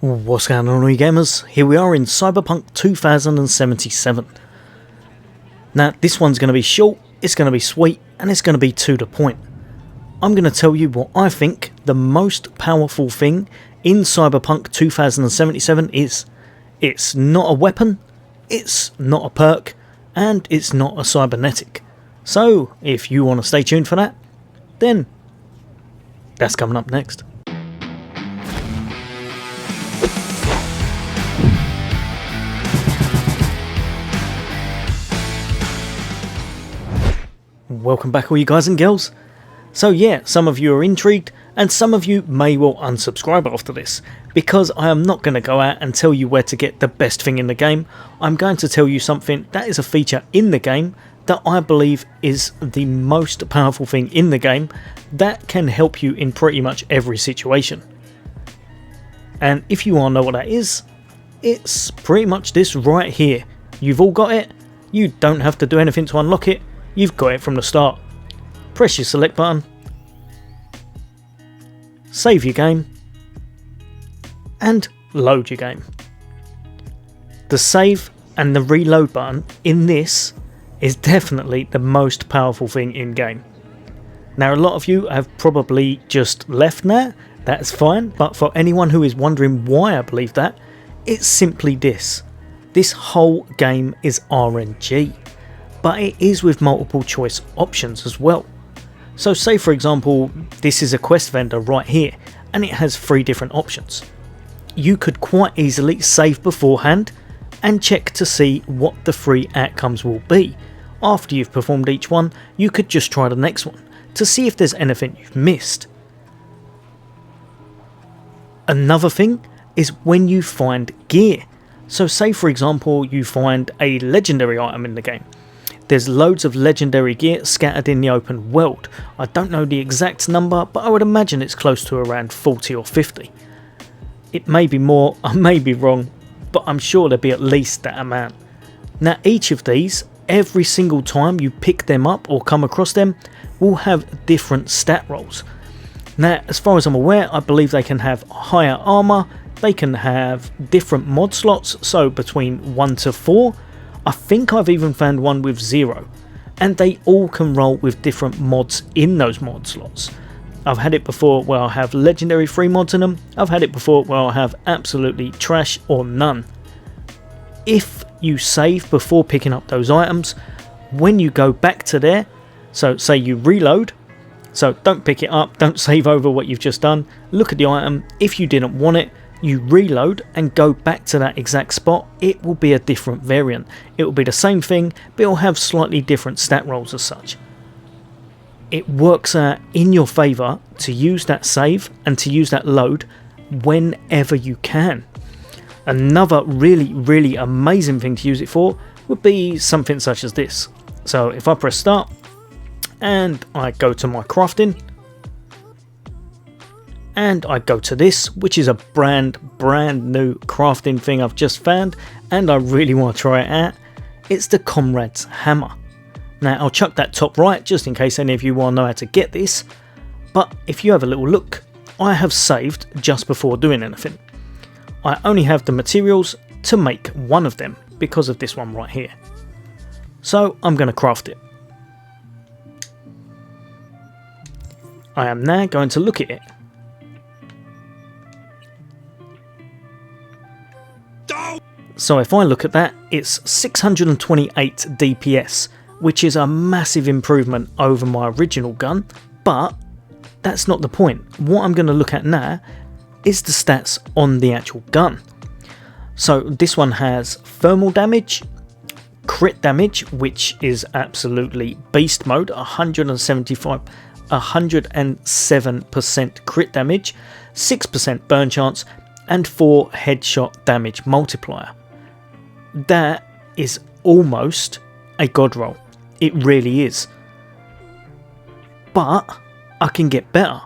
What's going on, all you gamers? Here we are in Cyberpunk 2077. Now, this one's going to be short, it's going to be sweet, and it's going to be to the point. I'm going to tell you what I think the most powerful thing in Cyberpunk 2077 is. It's not a weapon, it's not a perk, and it's not a cybernetic. So, if you want to stay tuned for that, then that's coming up next. Welcome back, all you guys and girls. So yeah, some of you are intrigued and some of you may well unsubscribe after this, because I am not going to go out and tell you where to get the best thing in the game. I'm going to tell you something that is a feature in the game that I believe is the most powerful thing in the game that can help you in pretty much every situation. And if you want to know what that is, it's pretty much this right here. You've all got it, you don't have to do anything to unlock it. You've got it from the start. Press your select button, save your game, and load your game. The save and the reload button in this is definitely the most powerful thing in game. Now, a lot of you have probably just left now, that's fine, but for anyone who is wondering why I believe that, it's simply this. This whole game is RNG. But it is with multiple choice options as well. So say for example, this is a quest vendor right here and it has 3 different options. You could quite easily save beforehand and check to see what the 3 outcomes will be. After you've performed each one, you could just try the next one to see if there's anything you've missed. Another thing is when you find gear. So say for example, you find a legendary item in the game. There's loads of legendary gear scattered in the open world. I don't know the exact number, but I would imagine it's close to around 40 or 50. It may be more, I may be wrong, but I'm sure there'll be at least that amount. Now each of these, every single time you pick them up or come across them, will have different stat rolls. Now as far as I'm aware, I believe they can have higher armor, they can have different mod slots, so between 1 to 4, I think I've even found one with 0, and they all can roll with different mods in those mod slots. I've had it before where I have legendary free mods in them, I've had it before where I have absolutely trash or none. If you save before picking up those items, when you go back to there, so say you reload, so don't pick it up, don't save over what you've just done, look at the item, if you didn't want it, you reload and go back to that exact spot, it will be a different variant. It will be the same thing, but it will have slightly different stat rolls as such. It works out in your favour to use that save and to use that load whenever you can. Another really amazing thing to use it for would be something such as this. So if I press start and I go to my crafting, and I go to this, which is a brand new crafting thing I've just found and I really want to try it out. It's the Comrade's Hammer. Now I'll chuck that top right just in case any of you want to know how to get this, but if you have a little look, I have saved just before doing anything. I only have the materials to make one of them because of this one right here. So I'm going to craft it. I am now going to look at it. So if I look at that, it's 628 DPS, which is a massive improvement over my original gun, but that's not the point. What I'm going to look at now is the stats on the actual gun. So this one has thermal damage, crit damage, which is absolutely beast mode, 107% crit damage, 6% burn chance, and 4 headshot damage multiplier. That is almost a god roll. It really is. But I can get better,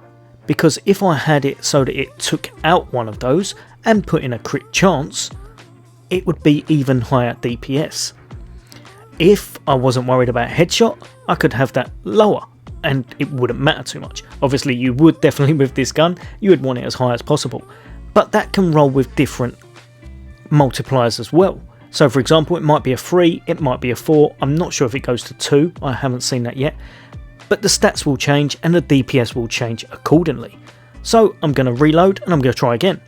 because if I had it so that it took out one of those and put in a crit chance, it would be even higher DPS. If I wasn't worried about headshot, I could have that lower and it wouldn't matter too much. Obviously you would definitely with this gun, you would want it as high as possible. but that can roll with different multipliers as well. So for example, it might be a 3, it might be a 4, I'm not sure if it goes to 2, I haven't seen that yet, but the stats will change and the DPS will change accordingly. So I'm going to reload and I'm going to try again.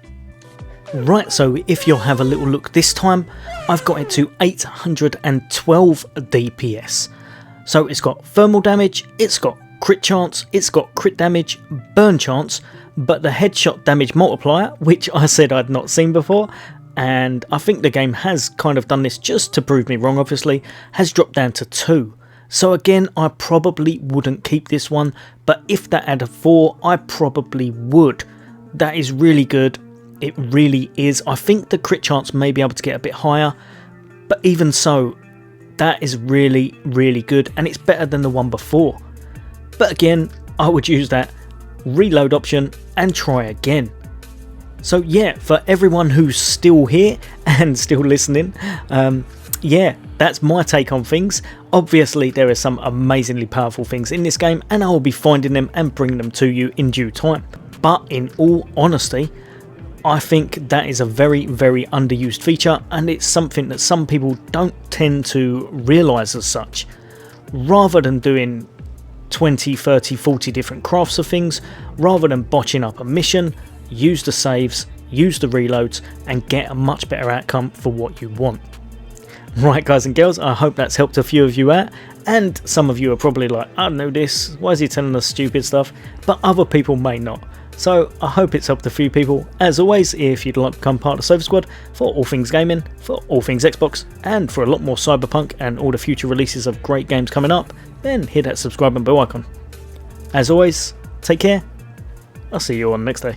Right, so if you'll have a little look this time, I've got it to 812 DPS. So it's got thermal damage, it's got crit chance, it's got crit damage, burn chance, but the headshot damage multiplier, which I said I'd not seen before, and I think the game has kind of done this just to prove me wrong obviously, has dropped down to 2. So again, I probably wouldn't keep this one, but if that had a 4, I probably would. That is really good, it really is. I think the crit chance may be able to get a bit higher, but even so, that is really, really good, and it's better than the one before. But again, I would use that reload option and try again. So yeah, for everyone who's still here and still listening, yeah, that's my take on things. Obviously there are some amazingly powerful things in this game and I will be finding them and bringing them to you in due time. But in all honesty, I think that is a very, very underused feature, and it's something that some people don't tend to realise as such. Rather than doing 20, 30, 40 different crafts of things, rather than botching up a mission, use the saves, use the reloads and get a much better outcome for what you want. Right guys and girls, I hope that's helped a few of you out, and some of you are probably like, I don't know this, why is he telling us stupid stuff, but other people may not. So I hope it's helped a few people. As always, if you'd like to become part of the Sofa Squad for all things gaming, for all things Xbox, and for a lot more cyberpunk and all the future releases of great games coming up, then hit that subscribe and bell icon. As always, take care, I'll see you on the next day.